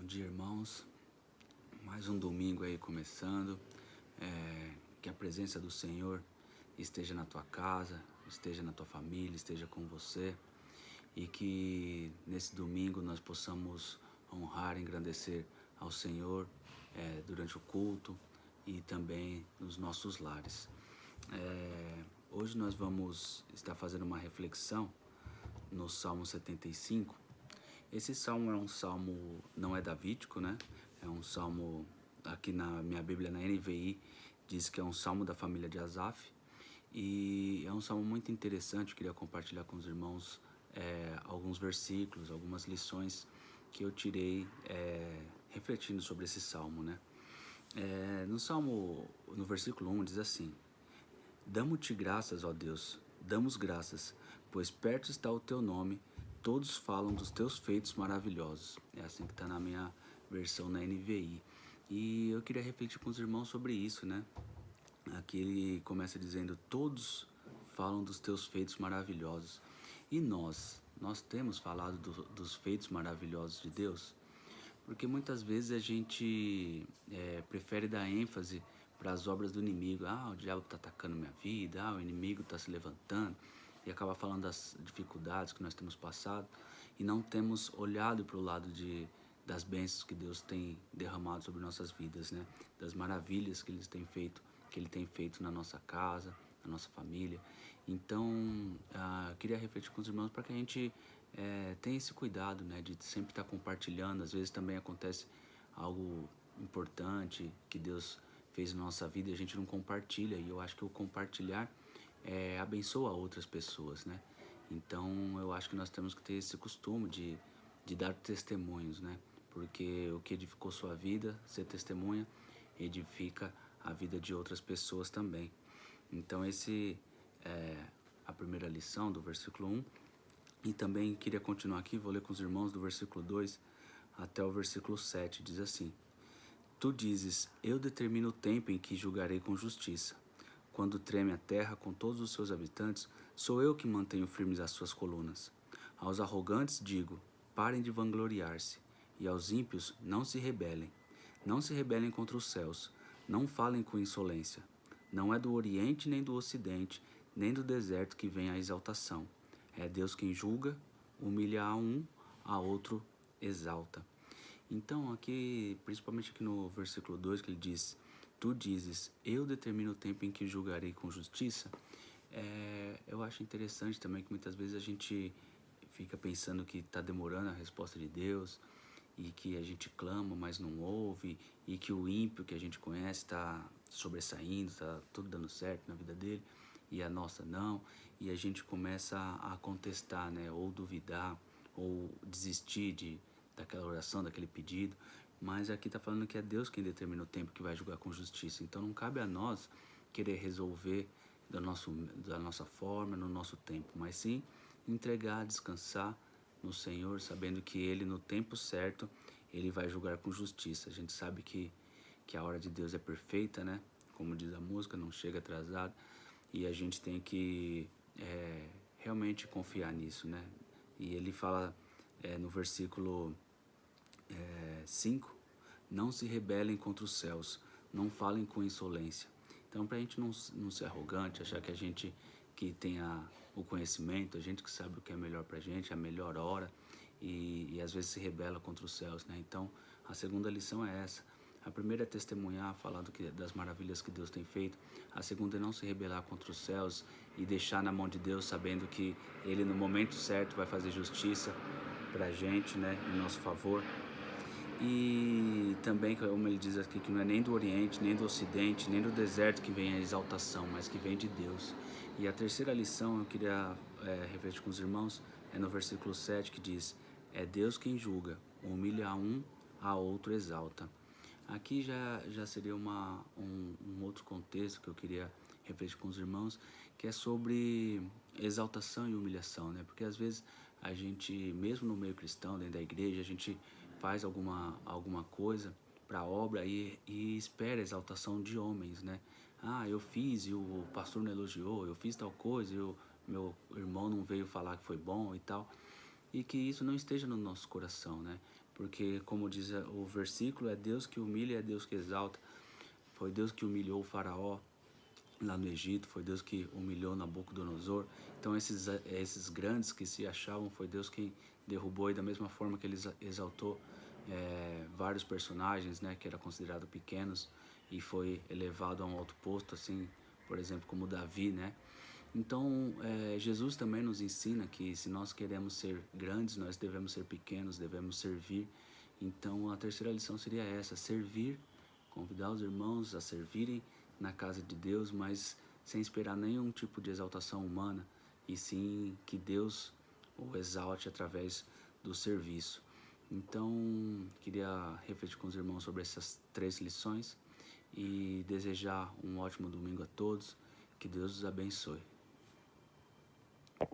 dia, irmãos. Mais um domingo aí começando. Que a presença do Senhor esteja na tua casa, esteja na tua família, esteja com você. E que nesse domingo nós possamos honrar e engrandecer ao Senhor durante o culto e também nos nossos lares. Hoje nós vamos estar fazendo uma reflexão no Salmo 75. Esse salmo é um salmo, não é davídico, né? É um salmo, aqui na minha Bíblia, na NVI, diz que é um salmo da família de Asaf. E é um salmo muito interessante, eu queria compartilhar com os irmãos alguns versículos, algumas lições que eu tirei refletindo sobre esse salmo, né? No versículo 1 diz assim: Damo-te graças, ó Deus, damos graças, pois perto está o teu nome, todos falam dos teus feitos maravilhosos. É assim que está na minha versão na NVI. E eu queria refletir com os irmãos sobre isso, né? Aqui ele começa dizendo: todos falam dos teus feitos maravilhosos. E nós temos falado dos feitos maravilhosos de Deus? Porque muitas vezes a gente prefere dar ênfase para as obras do inimigo. O diabo está atacando minha vida, o inimigo está se levantando, e acaba falando das dificuldades que nós temos passado, e não temos olhado para o lado das bênçãos que Deus tem derramado sobre nossas vidas, né? Das maravilhas que Ele tem feito na nossa casa, na nossa família. Então, queria refletir com os irmãos para que a gente tenha esse cuidado, né, de sempre estar compartilhando. Às vezes também acontece algo importante que Deus fez na nossa vida e a gente não compartilha, e eu acho que o compartilhar abençoa outras pessoas, né? Então eu acho que nós temos que ter esse costume de dar testemunhos, né? Porque o que edificou sua vida, ser testemunha, edifica a vida de outras pessoas também. Então esse é a primeira lição do versículo 1. E também queria continuar aqui, vou ler com os irmãos do versículo 2 até o versículo 7, diz assim: Tu dizes, eu determino o tempo em que julgarei com justiça. Quando treme a terra com todos os seus habitantes, sou eu que mantenho firmes as suas colunas. Aos arrogantes digo, parem de vangloriar-se, e aos ímpios não se rebelem. Não se rebelem contra os céus, não falem com insolência. Não é do oriente nem do ocidente, nem do deserto que vem a exaltação. É Deus quem julga, humilha a um, a outro exalta. Então, aqui, principalmente aqui no versículo 2, que ele diz: Tu dizes, eu determino o tempo em que julgarei com justiça. Eu acho interessante também que muitas vezes a gente fica pensando que está demorando a resposta de Deus, e que a gente clama, mas não ouve, e que o ímpio que a gente conhece está sobressaindo, está tudo dando certo na vida dele, e a nossa não, e a gente começa a contestar, né, ou duvidar, ou desistir daquela oração, daquele pedido. Mas aqui está falando que é Deus quem determina o tempo que vai julgar com justiça, então não cabe a nós querer resolver da nossa forma, no nosso tempo, mas sim entregar, descansar no Senhor, sabendo que Ele, no tempo certo, Ele vai julgar com justiça. A gente sabe que a hora de Deus é perfeita, né? Como diz a música, não chega atrasado, e a gente tem que realmente confiar nisso, né? E ele fala no versículo 5, não se rebelem contra os céus, não falem com insolência. Então, para a gente não ser arrogante, achar que a gente que tenha o conhecimento, a gente que sabe o que é melhor para a gente, a melhor hora, e às vezes se rebela contra os céus, né? Então, a segunda lição é essa. A primeira é testemunhar, falar das maravilhas que Deus tem feito. A segunda é não se rebelar contra os céus e deixar na mão de Deus, sabendo que Ele, no momento certo, vai fazer justiça pra gente, né, em nosso favor. E também, como ele diz aqui, que não é nem do Oriente, nem do Ocidente, nem do deserto que vem a exaltação, mas que vem de Deus. E a terceira lição eu queria refletir com os irmãos é no versículo 7, que diz: é Deus quem julga, humilha a um, a outro exalta. Aqui já seria um outro contexto que eu queria refletir com os irmãos, que é sobre exaltação e humilhação, né? Porque às vezes a gente, mesmo no meio cristão, dentro da igreja, a gente faz alguma coisa para a obra e espera a exaltação de homens, né? Eu fiz e o pastor não elogiou, eu fiz tal coisa e o meu irmão não veio falar que foi bom e tal. E que isso não esteja no nosso coração, né? porque, como diz o versículo, é Deus que humilha e é Deus que exalta. Foi Deus que humilhou o faraó lá no Egito, foi Deus que humilhou Nabucodonosor. Então esses grandes que se achavam, foi Deus quem derrubou, e da mesma forma que ele exaltou vários personagens, né, que eram considerados pequenos, e foi elevado a um alto posto, assim, por exemplo, como Davi, né? Então, Jesus também nos ensina que se nós queremos ser grandes, nós devemos ser pequenos, devemos servir. Então, a terceira lição seria essa: servir, convidar os irmãos a servirem na casa de Deus, mas sem esperar nenhum tipo de exaltação humana, e sim que Deus o exalte através do serviço. Então, queria refletir com os irmãos sobre essas 3 lições e desejar um ótimo domingo a todos. Que Deus os abençoe.